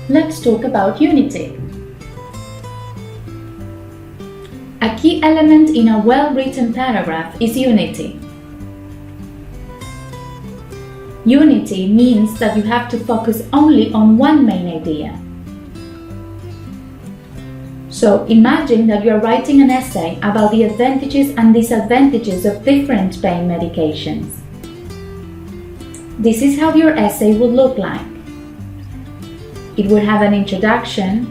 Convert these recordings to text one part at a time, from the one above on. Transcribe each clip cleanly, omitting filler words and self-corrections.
let's talk about unity. A key element in a well-written paragraph is unity. Unity means that you have to focus only on one main idea. So imagine that you are writing an essay about the advantages and disadvantages of different pain medications. This is how your essay would look like. It would have an introduction,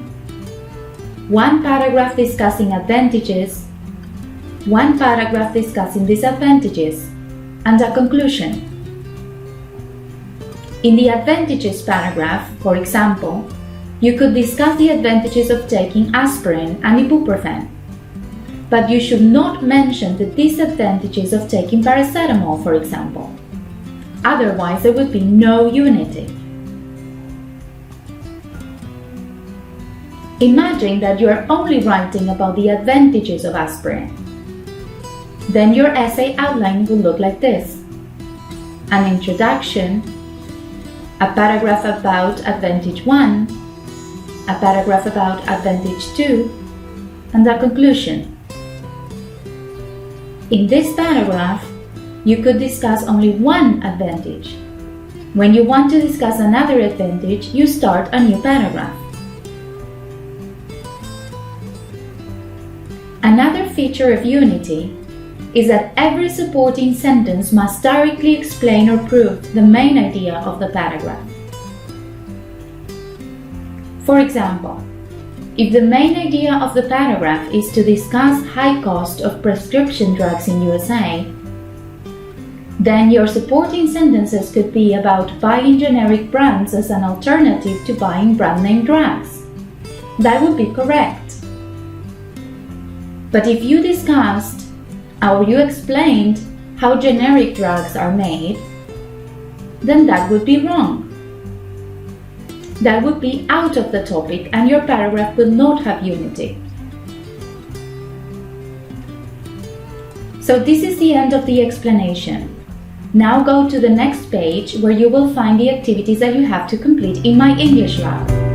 one paragraph discussing advantages, one paragraph discussing disadvantages, and a conclusion. In the advantages paragraph, for example, you could discuss the advantages of taking aspirin and ibuprofen, but you should not mention the disadvantages of taking paracetamol, for example. Otherwise, there would be no unity. Imagine that you are only writing about the advantages of aspirin. Then your essay outline will look like this: an introduction, a paragraph about advantage 1, a paragraph about advantage 2, and a conclusion. In this paragraph, you could discuss only one advantage. When you want to discuss another advantage, you start a new paragraph. Another feature of unity is that every supporting sentence must directly explain or prove the main idea of the paragraph. For example, if the main idea of the paragraph is to discuss high cost of prescription drugs in USA, then your supporting sentences could be about buying generic brands as an alternative to buying brand name drugs. That would be correct. But if you discussed or you explained how generic drugs are made, then that would be wrong. That would be out of the topic and your paragraph will not have unity. So this is the end of the explanation. Now go to the next page where you will find the activities that you have to complete in My English Lab.